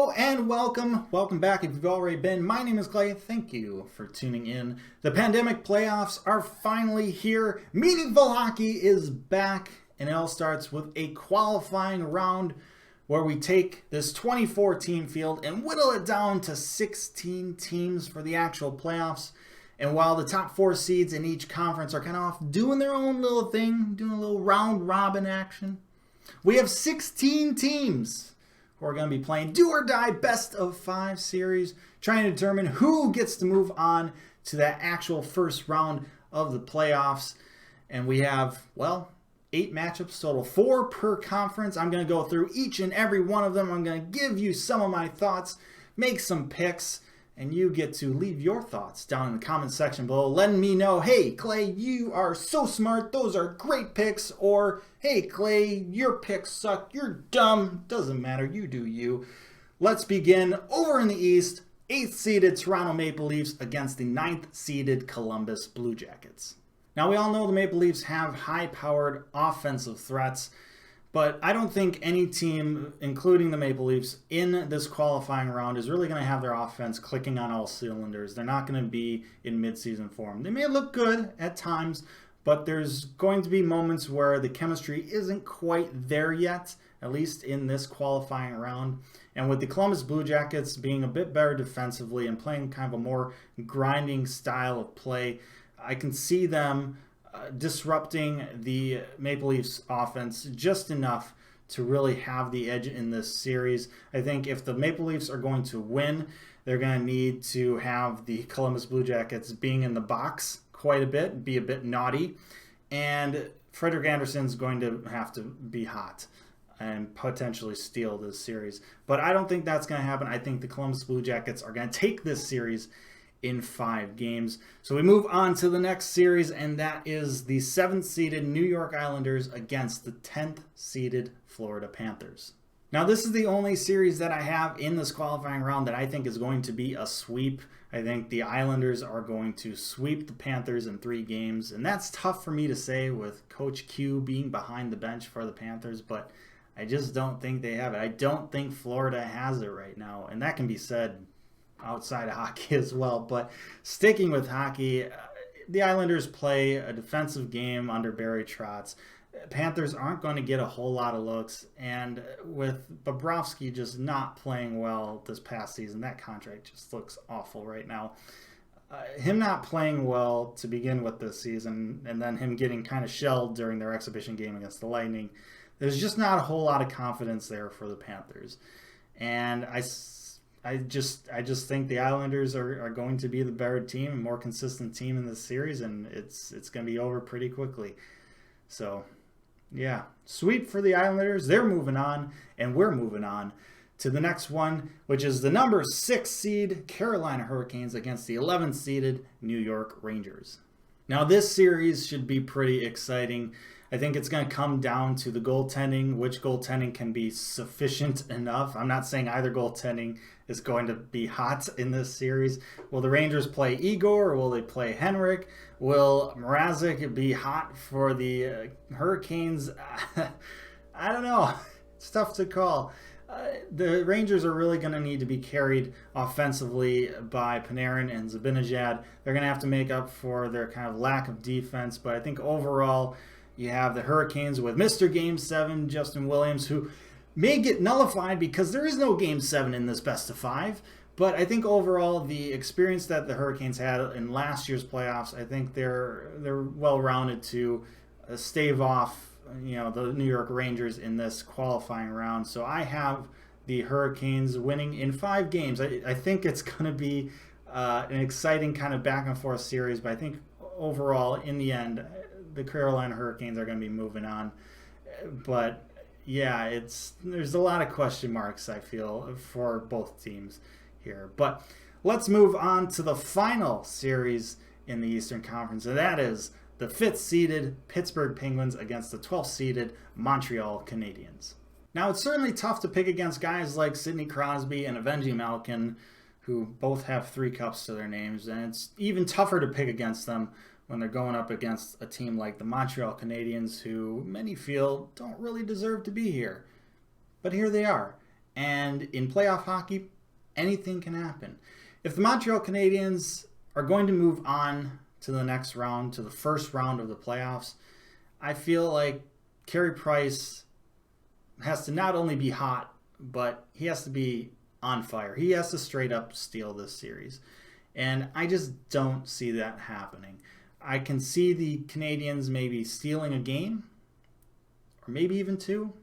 Hello and welcome. Welcome back if you've already been. My name is Clay. Thank you for tuning in. The pandemic playoffs are finally here. Meaningful hockey is back, and it all starts with a qualifying round where we take this 24-team field and whittle it down to 16 teams for the actual playoffs. And while the top four seeds in each conference are kind of off doing their own little thing, doing a little round-robin action, we have 16 teams who are going to be playing do-or-die best-of-5 series, trying to determine who gets to move on to that actual first round of the playoffs. And we have, 8 matchups total, 4 per conference. I'm going to go through each and every one of them. I'm going to give you some of my thoughts, make some picks, and you get to leave your thoughts down in the comment section below, letting me know, hey, Clay, you are so smart. Those are great picks. Or, hey, Clay, your picks suck. You're dumb. Doesn't matter. You do you. Let's begin. Over in the East, 8th-seeded Toronto Maple Leafs against the 9th-seeded Columbus Blue Jackets. Now, we all know the Maple Leafs have high-powered offensive threats, but I don't think any team, including the Maple Leafs, in this qualifying round is really going to have their offense clicking on all cylinders. They're not going to be in midseason form. They may look good at times, but there's going to be moments where the chemistry isn't quite there yet, at least in this qualifying round. And with the Columbus Blue Jackets being a bit better defensively and playing kind of a more grinding style of play, I can see them disrupting the Maple Leafs offense just enough to really have the edge in this series. I think if the Maple Leafs are going to win, they're going to need to have the Columbus Blue Jackets being in the box quite a bit, be a bit naughty, and Frederik Andersen's going to have to be hot and potentially steal this series. But I don't think that's going to happen. I think the Columbus Blue Jackets are going to take this series in 5 games. So we move on to the next series, and that is the 7th-seeded New York Islanders against the 10th-seeded Florida Panthers. Now, this is the only series that I have in this qualifying round that I think is going to be a sweep. I think the Islanders are going to sweep the Panthers in 3 games, and that's tough for me to say with Coach Q being behind the bench for the Panthers, but I just don't think they have it. I don't think Florida has it right now, and that can be said outside of hockey as well. But sticking with hockey, the Islanders play a defensive game under Barry Trotz. Panthers aren't going to get a whole lot of looks, and with Bobrovsky just not playing well this past season, that contract just looks awful right now. Him not playing well to begin with this season, and then him getting kind of shelled during their exhibition game against the Lightning, there's just not a whole lot of confidence there for the Panthers. And I just think the Islanders are going to be the better team, a more consistent team in this series, and it's going to be over pretty quickly. So, yeah, sweep for the Islanders. They're moving on, and we're moving on to the next one, which is the number 6 seed Carolina Hurricanes against the 11th seeded New York Rangers. Now, this series should be pretty exciting. I think it's going to come down to the goaltending, which goaltending can be sufficient enough. I'm not saying either goaltending is going to be hot in this series. Will the Rangers play Igor, or will they play Henrik? Will Mrazek be hot for the Hurricanes? I don't know. It's tough to call. The Rangers are really going to need to be carried offensively by Panarin and Zibanejad. They're going to have to make up for their kind of lack of defense, but I think overall you have the Hurricanes with Mr. Game 7, Justin Williams, who may get nullified because there is no Game 7 in this best of 5. But I think overall the experience that the Hurricanes had in last year's playoffs, I think they're well-rounded to stave off the New York Rangers in this qualifying round. So I have the Hurricanes winning in 5 games. I think it's going to be an exciting kind of back-and-forth series, but I think overall, in the end, the Carolina Hurricanes are going to be moving on. But yeah, there's a lot of question marks, I feel, for both teams here. But let's move on to the final series in the Eastern Conference, and that is the 5th-seeded Pittsburgh Penguins against the 12th-seeded Montreal Canadiens. Now, it's certainly tough to pick against guys like Sidney Crosby and Evgeny Malkin, who both have 3 cups to their names, and it's even tougher to pick against them when they're going up against a team like the Montreal Canadiens, who many feel don't really deserve to be here. But here they are. And in playoff hockey, anything can happen. If the Montreal Canadiens are going to move on to the next round, to the first round of the playoffs, I feel like Carey Price has to not only be hot, but he has to be on fire. He has to straight up steal this series. And I just don't see that happening. I can see the Canadiens maybe stealing a game, or maybe even two.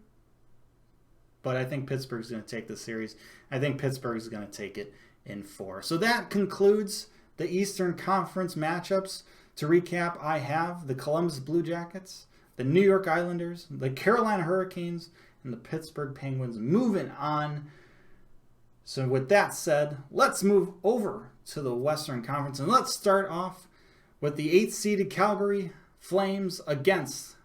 But I think Pittsburgh's going to take the series. I think Pittsburgh's going to take it in 4. So that concludes the Eastern Conference matchups. To recap, I have the Columbus Blue Jackets, the New York Islanders, the Carolina Hurricanes, and the Pittsburgh Penguins moving on. So with that said, let's move over to the Western Conference. And let's start off with the 8th-seeded Calgary Flames against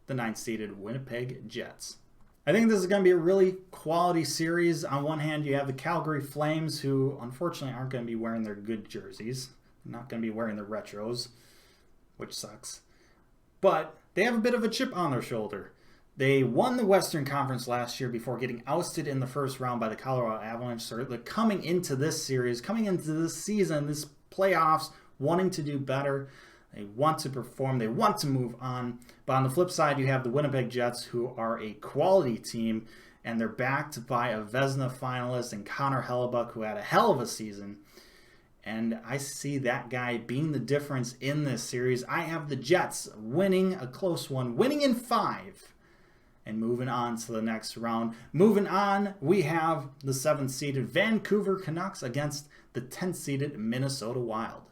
the 9th-seeded Winnipeg Jets. I think this is going to be a really quality series. On one hand, you have the Calgary Flames, who unfortunately aren't going to be wearing their good jerseys. They're not going to be wearing the retros, which sucks. But they have a bit of a chip on their shoulder. They won the Western Conference last year before getting ousted in the first round by the Colorado Avalanche. So they're coming into this series, coming into this season, this playoffs, wanting to do better. They want to perform. They want to move on. But on the flip side, you have the Winnipeg Jets, who are a quality team, and they're backed by a Vezina finalist and Connor Hellebuck, who had a hell of a season. And I see that guy being the difference in this series. I have the Jets winning a close one, winning in 5, and moving on to the next round. Moving on, we have the 7th-seeded Vancouver Canucks against the 10th-seeded Minnesota Wild.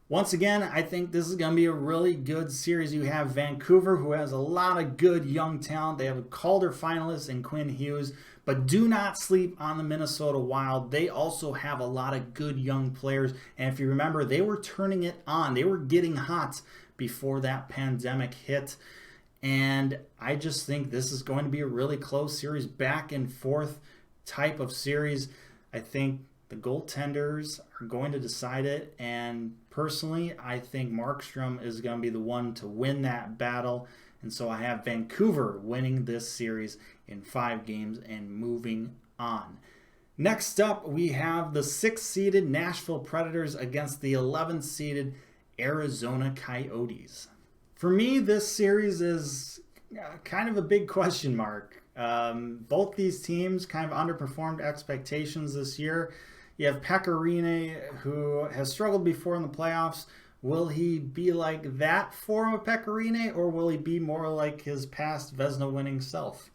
Once again, I think this is going to be a really good series. You have Vancouver, who has a lot of good young talent. They have a Calder finalist in Quinn Hughes. But do not sleep on the Minnesota Wild. They also have a lot of good young players. And if you remember, they were turning it on. They were getting hot before that pandemic hit. And I just think this is going to be a really close series, back and forth type of series. I think the goaltenders are going to decide it, and personally, I think Markstrom is going to be the one to win that battle, and so I have Vancouver winning this series in 5 games and moving on. Next up, we have the 6th-seeded Nashville Predators against the 11th-seeded Arizona Coyotes. For me, this series is kind of a big question mark. Both these teams kind of underperformed expectations this year. You have Pekka Rinne, who has struggled before in the playoffs. Will he be like that form of Pekka Rinne, or will he be more like his past Vezina-winning self?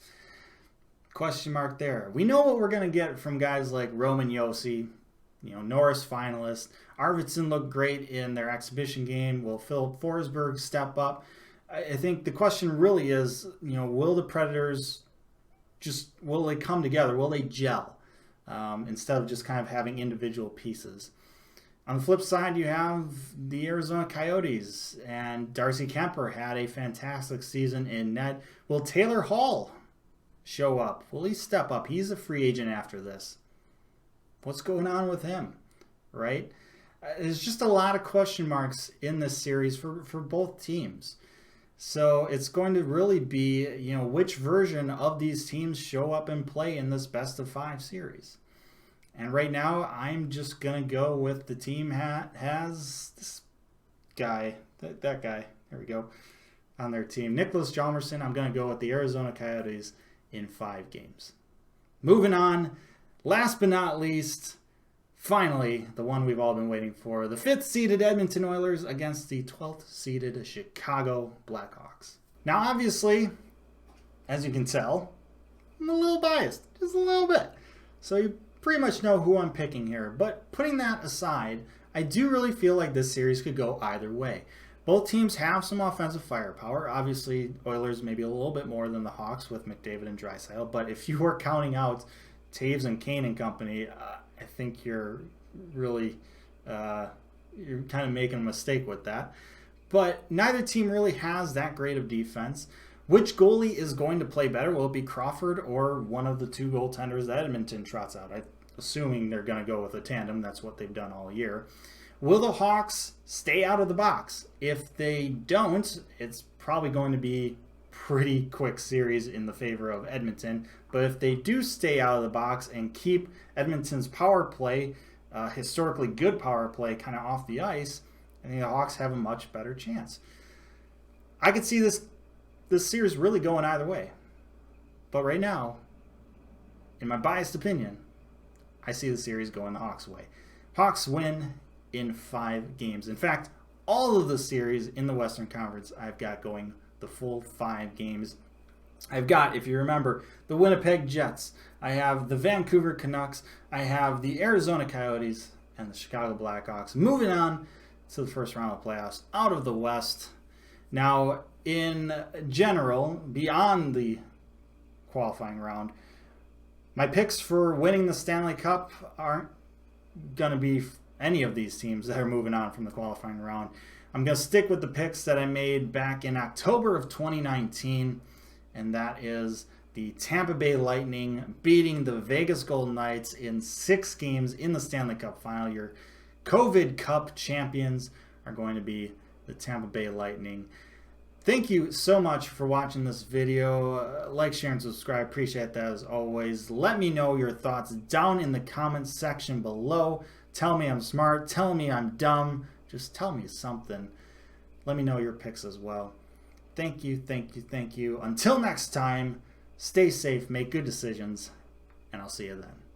Question mark there. We know what we're going to get from guys like Roman Josi, Norris finalist. Arvidsson looked great in their exhibition game. Will Philip Forsberg step up? I think the question really is, will the Predators will they come together? Will they gel? Instead of just kind of having individual pieces. On the flip side, you have the Arizona Coyotes, and Darcy Kemper had a fantastic season in net. Will Taylor Hall show up? Will he step up? He's a free agent after this. What's going on with him, right? There's just a lot of question marks in this series for both teams. So it's going to really be, which version of these teams show up and play in this best-of-5 series. And right now, I'm just going to go with the team has this guy, that guy, there we go, on their team. Nicholas Hjalmarsson. I'm going to go with the Arizona Coyotes in 5 games. Moving on, last but not least, finally, the one we've all been waiting for, the 5th-seeded Edmonton Oilers against the 12th-seeded Chicago Blackhawks. Now, obviously, as you can tell, I'm a little biased, just a little bit. So you pretty much know who I'm picking here. But putting that aside, I do really feel like this series could go either way. Both teams have some offensive firepower. Obviously, Oilers maybe a little bit more than the Hawks with McDavid and Draisaitl. But if you were counting out Taves and Kane and company, I think you're really you're kind of making a mistake with that. But neither team really has that great of defense. Which goalie is going to play better? Will it be Crawford or one of the 2 goaltenders that Edmonton trots out? Assuming they're going to go with a tandem. That's what they've done all year. Will the Hawks stay out of the box? If they don't, it's probably going to be pretty quick series in the favor of Edmonton. But if they do stay out of the box and keep Edmonton's power play, historically good power play, kind of off the ice, I think the Hawks have a much better chance. I could see this series really going either way. But right now, in my biased opinion, I see the series going the Hawks' way. Hawks win in 5 games. In fact, all of the series in the Western Conference I've got going the full 5 games. I've got, if you remember, the Winnipeg Jets. I have the Vancouver Canucks. I have the Arizona Coyotes and the Chicago Blackhawks. Moving on to the first round of the playoffs out of the West. Now, in general, beyond the qualifying round, my picks for winning the Stanley Cup aren't going to be any of these teams that are moving on from the qualifying round. I'm going to stick with the picks that I made back in October of 2019, and that is the Tampa Bay Lightning beating the Vegas Golden Knights in 6 games in the Stanley Cup final. Your COVID Cup champions are going to be the Tampa Bay Lightning. Thank you so much for watching this video. Like, share, and subscribe. Appreciate that as always. Let me know your thoughts down in the comments section below. Tell me I'm smart. Tell me I'm dumb. Just tell me something. Let me know your picks as well. Thank you, thank you, thank you. Until next time, stay safe, make good decisions, and I'll see you then.